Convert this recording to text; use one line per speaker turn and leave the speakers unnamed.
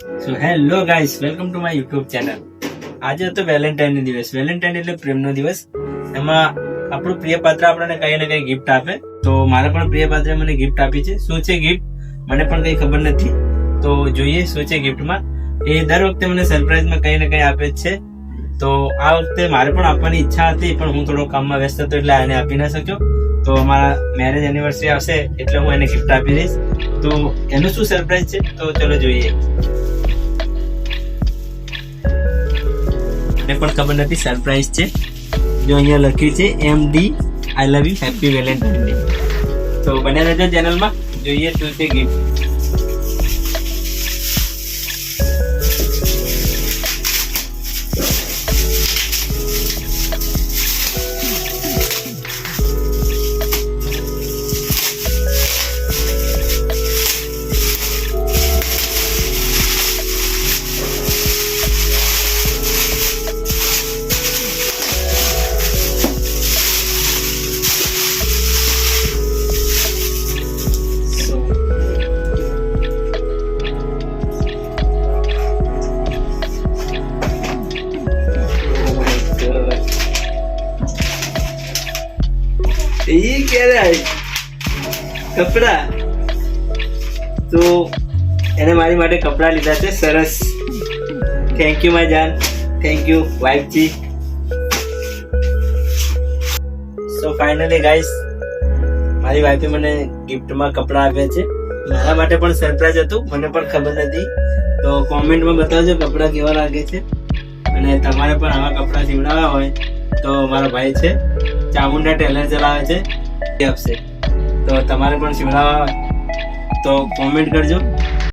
So hello guys, welcome to my YouTube channel. આજે હતો Valentine દિવસ. વેલેન્ટાઇન એટલે પ્રેમનો દિવસ. એમાં આપણું પ્રિય પાત્ર આપણને કઈ ને કઈ ગિફ્ટ આપે. તો મારા પણ પ્રિય પાત્રે મને ગિફ્ટ આપી છે. શું છે ગિફ્ટ મને પણ કઈ ખબર નથી. તો જોઈએ શું છે ગિફ્ટમાં. એ દર વખતે મને સરપ્રાઈઝમાં કઈ ને કઈ આપે જ છે. તો આ વખતે મારે પણ આપવાની ઈચ્છા હતી, પણ હું થોડો કામમાં વ્યસ્ત હતો એટલે આને આપી ના શક્યો. તો અમારા મેરેજ એનિવર્સરી આવશે એટલે હું એને ગિફ્ટ આપી દઈશ. તો એનું શું સરપ્રાઈઝ છે તો ચલો જોઈએ. મને પણ ખબર નથી સરપ્રાઈઝ છે. જો અહીંયા લખ્યું છે MD I love you happy Valentine day. તો બને રહેજો ચેનલમાં, જોઈએ શું છે ગિફ્ટ. ये क्या रहा है कपड़ा. તો એને મારી માટે કપડા લીધા છે સરસ. થેન્ક યુ માય જાન, થેન્ક યુ વાઇફજી. સો ફાઇનલી ગાઈસ, મારી વાઈફે મને ગિફ્ટમાં કપડા આપ્યા છે. મારા માટે પણ સરપ્રાઈઝ હતું, મને પણ ખબર નથી. તો કોમેન્ટમાં બતાવજો કપડા કેવા લાગે છે. અને તમારે પણ આવા કપડા સીવડાવવા હોય તો મારા ભાઈ છે, ચામુંડા ટેલર ચલાવે છે, આપશે. તો તમારે પણ સીવડાવવા તો કોમેન્ટ કરજો.